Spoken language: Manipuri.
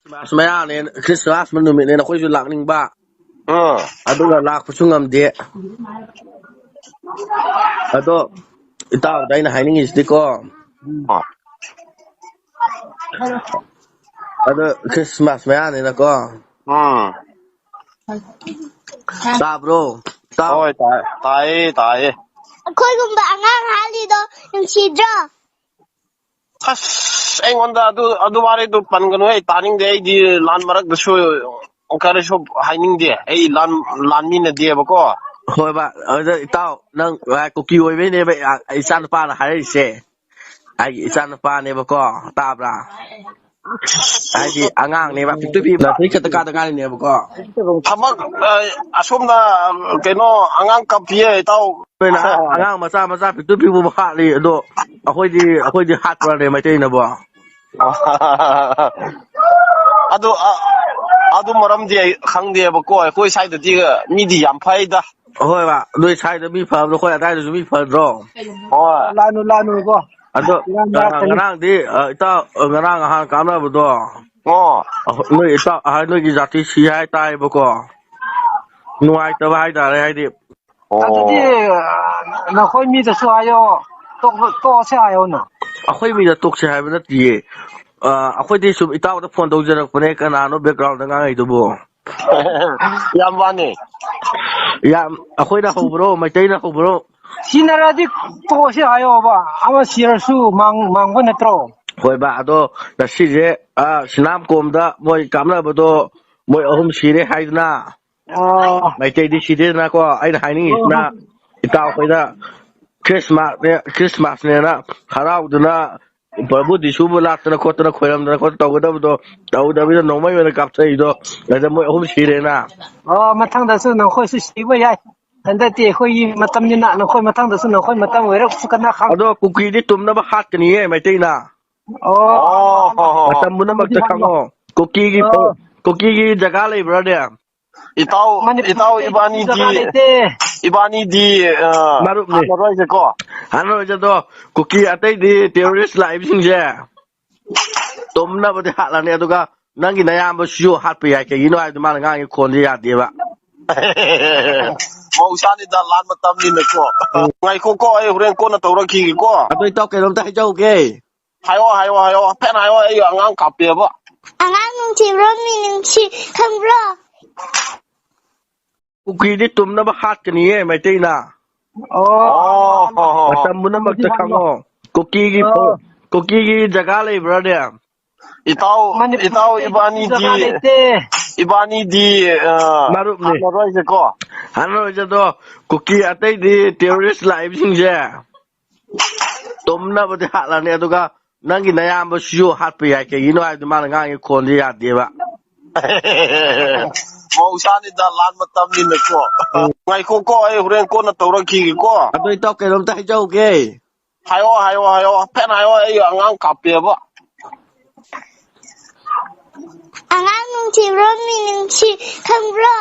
Mas maya ne Christmas man numit ne na khoi ju lak ning ba 응. aduga lak pu chungam de ado itaw dai na haining is de ko 어. ado Christmas maya ne na ko 응. ta bro taw ôi tại ꯑꯩꯈꯣꯏꯒꯨꯝꯕ ꯑꯉꯥꯡ ꯍꯥꯠꯂꯤꯗꯣ ꯅꯨꯡꯁꯤꯗ꯭ꯔꯣ? ꯑꯁ ꯑꯩꯉꯣꯟꯗ ꯑꯗꯨ ꯋꯥꯔꯤꯗꯨ ꯄꯟꯒꯅꯨ ꯑꯩ ꯇꯥꯅꯤꯡꯗꯦ ꯑꯩꯗꯤ ꯂꯥꯟ ꯃꯔꯛꯇꯁꯨ ꯀꯔꯤꯁꯨ ꯍꯥꯏꯅꯤꯡꯗꯦ ꯑꯩ ꯂꯥꯟꯃꯤꯟꯅꯗꯦꯕꯀꯣ hoi ba ado itaw nang kuki oi be ne ba icha na pa na harise ai icha na pa ne ba ko tabra haidi angang ne ba pitu pi na thik ta ka da ngai ne ba ko ꯊꯕꯛ ꯑꯁꯣꯝꯅ ꯀꯩꯅꯣ ꯑꯉꯥꯡ ꯀꯞꯄꯤꯌꯦ ꯏꯇꯥꯎ ꯅꯣꯏꯅ ꯑꯉꯥꯡ ꯃꯆꯥ ꯄꯤꯛꯇꯨ ꯄꯤꯛꯄ ꯍꯥꯠꯂꯤ ꯑꯗꯣ ꯑꯩꯈꯣꯏꯗꯤ ꯍꯥꯠꯄ꯭ꯔꯅꯦ ꯃꯩꯇꯩꯅꯕꯣ ꯑꯗꯨ ꯑꯗꯨ ꯃꯔꯝꯗꯤ ꯑꯩ ꯈꯪꯗꯦꯕꯀꯣ ꯑꯩꯈꯣꯏ ꯁ꯭ꯋꯥꯏꯗꯗꯤ ꯃꯤꯗꯤ ꯌꯥꯝ ꯐꯩꯗ ꯍꯣꯏ ꯕ ꯅꯣꯏ ꯁ꯭ꯋꯥꯏꯗ ꯃꯤ ꯐꯕꯗꯣ ꯑꯩꯈꯣꯏ ꯑꯗꯥꯏꯗꯁꯨ ꯃꯤ ꯐꯗ꯭ꯔꯣ ꯍꯣꯏ ꯂꯥꯅꯨ ꯀꯣ ꯑꯗꯣ ꯏꯔꯥꯡ ꯂꯥꯛꯀꯅꯤ ꯉꯔꯥꯡꯗꯤ ꯏꯇꯥꯎ ꯉꯔꯥꯡ ꯅꯍꯥꯟ ꯀꯥꯞꯅꯕꯗꯣ ꯑꯣ ꯅꯣꯏ ꯏꯇꯥꯎ ꯅꯣꯏꯒꯤ ꯖꯥꯇꯤ ꯁꯤ ꯍꯥꯏ ꯇꯥꯏꯌꯦꯕꯀꯣ ꯅꯨꯡꯉꯥꯏꯇꯕ ꯍꯥꯏꯇꯥꯔꯦ ꯍꯥꯏꯗꯤ ꯑꯗꯨꯗꯤ ꯅꯈꯣꯏ ꯃꯤꯗꯁꯨ ꯍꯥꯏꯌꯣ ꯇꯣꯛꯁꯦ ꯍꯥꯏꯌꯣꯅ ꯑꯩꯈꯣꯏ ꯃꯤꯗ ꯇꯣꯛꯁꯦ ꯍꯥꯏꯕ ꯅꯠꯇꯤꯌꯦ ꯑꯩꯈꯣꯏꯗꯤ ꯁꯨꯝ ꯏꯇꯥꯎꯗ ꯐꯣꯟ ꯇꯧꯖꯔꯛꯄꯅꯦ ꯀꯅꯥꯅꯣ ꯕꯦꯛꯒ꯭ꯔꯥꯎꯟꯗ ꯉꯥꯡꯉꯩꯗꯨꯕꯣ ꯌꯥꯝ ꯋꯥꯅꯤ ꯌꯥꯝ ꯑꯩꯈꯣꯏꯅ ꯍꯧꯕ꯭ꯔꯣ ꯃꯩꯇꯩꯅ ꯍꯧꯕ꯭ꯔꯣ ꯁꯤꯅꯔꯗꯤ ꯇꯣꯛꯁꯦ ꯍꯥꯏꯌꯣꯕ ꯑꯃ ꯁꯤꯔꯁꯨ ꯃꯥꯡꯕ ꯅꯠꯇ꯭ꯔꯣ ꯍꯣꯏ ꯕꯥ ꯑꯗꯣ ꯉꯁꯤꯁꯦ ꯁꯤꯅꯥꯝꯀꯣꯝꯗ ꯃꯣꯏ ꯀꯥꯞꯅꯕꯗꯣ ꯃꯣꯏ 3 ꯁꯤꯔꯦ ꯍꯥꯏꯗꯅ ꯑꯣ ꯃꯩꯇꯩꯗꯤ ꯁꯤꯗꯦꯗꯅꯀꯣ ꯑꯩꯅ ꯍꯥꯏꯅꯤꯡꯉꯤꯁꯤꯅ ꯏꯇꯥꯎꯈꯣꯏꯗ ꯈ꯭ꯔꯤꯁꯃꯥꯁꯅꯦꯅ ꯍꯔꯥꯎꯗꯨꯅ ꯄ꯭ꯔꯕꯨꯗꯤ ꯁꯨꯕ ꯂꯥꯛꯇꯅ ꯈꯣꯠꯇꯅ ꯈꯣꯏꯔꯝꯗꯅ ꯇꯧꯒꯗꯕꯗꯣ ꯇꯧꯗꯕꯤꯗ ꯅꯣꯡꯃꯩ ꯑꯣꯏꯅ ꯀꯥꯞꯊꯩꯗꯣ ꯑꯗ ꯃꯣꯏ 3 ꯁꯤꯔꯦꯅ ꯃꯊꯪꯗꯁꯨ ꯅꯈꯣꯏꯁꯨ ꯁꯤꯕ ꯌꯥꯏ ꯍꯟꯗꯛꯇꯤ ꯑꯩꯈꯣꯏꯒꯤ ꯃꯇꯝꯅꯤꯅ ꯅꯈꯣꯏ ꯃꯊꯪꯗꯁꯨ ꯅꯈꯣꯏ ꯃꯇꯝ ꯑꯣꯏꯔꯛꯁꯨ ꯀꯅꯥ ꯈꯪ ꯑꯗꯣ ꯀꯨꯀꯤꯗꯤ ꯇꯨꯝꯅꯕ ꯍꯥꯠꯀꯅꯤꯌꯦ ꯃꯩꯇꯩꯅ ꯃꯇꯝ ꯄꯨꯝꯅꯃꯛꯇ ꯈꯪꯉꯣ ꯀꯨꯀꯤꯒꯤ ꯖꯒꯥ ꯂꯩꯕ꯭ꯔꯥꯅꯦ ꯏꯇꯥꯎ ꯏꯕꯥꯅꯤꯗꯤ ꯃꯔꯨꯞꯅꯤ ꯍꯥꯟꯅꯔꯣꯏꯁꯦꯀꯣ ꯍꯥꯟꯅꯔꯣꯏꯁꯦꯗꯣ ꯀꯨꯀꯤ ꯑꯇꯩꯗꯤ ꯇꯦꯔꯣꯔꯤꯁ ꯂꯥꯛꯏꯕꯁꯤꯡꯁꯦ ꯇꯨꯝꯅꯕꯗꯤ ꯍꯥꯠꯂꯅꯤ ꯑꯗꯨꯒ ꯅꯪꯒꯤ ꯅꯌꯥꯝꯕꯁꯤꯁꯨ ꯍꯥꯠꯄ ꯌꯥꯏ ꯀꯩꯒꯤꯅꯣ ꯍꯥꯏꯕꯗ ꯃꯥꯅ ꯉꯥꯡꯉꯤ ꯈꯣꯟꯁꯦ ꯌꯥꯗꯦꯕ ꯃꯍꯧꯁꯥꯅꯤꯗ ꯂꯥꯟ ꯃꯇꯝꯅꯤꯅꯀꯣ ꯉꯥꯏꯈꯣꯀꯣ ꯑꯩ ꯍꯣꯔꯦꯟ ꯀꯣꯟꯅ ꯇꯧꯔꯛꯈꯤꯒꯦꯀꯣ ꯑꯗꯣ ꯏꯇꯥꯎ ꯀꯩꯅꯣꯝꯇ ꯍꯥꯏꯖꯧꯒꯦ ꯍꯥꯏꯌꯣ ꯍꯥꯏꯐꯦꯠ ꯍꯥꯏꯌꯣ ꯑꯩ ꯑꯉꯥꯡ ꯀꯥꯞꯄꯦꯕ ꯑꯉꯥꯡ ꯅꯨꯡꯁꯤꯕ꯭ꯔꯣ ꯃꯤ ꯅꯨꯡꯁꯤ ꯈꯪꯕ꯭ꯔꯣ? ꯀꯨꯀꯤꯗꯤ ꯇꯨꯝꯅꯕ ꯍꯥꯠꯀꯅꯤꯌꯦ ꯃꯩꯇꯩꯅ ꯃꯇꯝ ꯄꯨꯝꯅꯃꯛꯇ ꯈꯪꯉꯣ ꯀꯨꯀꯤꯒꯤ ꯖꯒꯥ ꯂꯩꯕ꯭ꯔꯥꯅꯦ ꯏꯇꯥꯎ ꯏꯕꯥꯅꯤꯗꯤ ꯃꯔꯨꯞꯅꯤ ꯍꯥꯟꯅꯔꯣꯏꯁꯦꯀꯣ ꯍꯥꯟꯅꯔꯣꯏꯁꯦꯗꯣ ꯀꯨꯀꯤ ꯑꯇꯩꯗꯤ ꯇꯦꯔꯣꯔꯤꯁ ꯂꯥꯛꯏꯕꯁꯤꯡꯁꯦ ꯇꯨꯝꯅꯕꯗꯤ ꯍꯥꯠꯂꯅꯤ ꯑꯗꯨꯒ ꯅꯪꯒꯤ ꯅꯌꯥꯝꯕꯁꯤꯁꯨ ꯍꯥꯠꯄ ꯌꯥꯏ ꯀꯩꯒꯤꯅꯣ ꯍꯥꯏꯕꯗ ꯃꯥꯅ ꯉꯥꯡꯉꯤ ꯈꯣꯟꯁꯦ ꯌꯥꯗꯦꯕ ꯃꯍꯧꯁꯥꯅꯤꯗ ꯂꯥꯟ ꯃꯇꯝꯅꯤꯅꯀꯣ ꯉꯥꯏꯈꯣꯀꯣ ꯑꯩ ꯍꯣꯔꯦꯟ ꯀꯣꯟꯅ ꯇꯧꯔꯛꯈꯤꯒꯦꯀꯣ ꯑꯗꯣ ꯏꯇꯥꯎ ꯀꯩꯅꯣꯝꯇ ꯍꯥꯏꯖꯧꯒꯦ ꯍꯥꯏꯌꯣ ꯍꯥꯏꯐꯦꯠ ꯍꯥꯏꯌꯣ ꯑꯩ ꯑꯉꯥꯡ ꯀꯥꯞꯄꯦꯕ ꯑꯉꯥꯡ ꯅꯨꯡꯁꯤꯕ꯭ꯔꯣ ꯃꯤ ꯅꯨꯡꯁꯤ ꯈꯪꯕ꯭ꯔꯣ?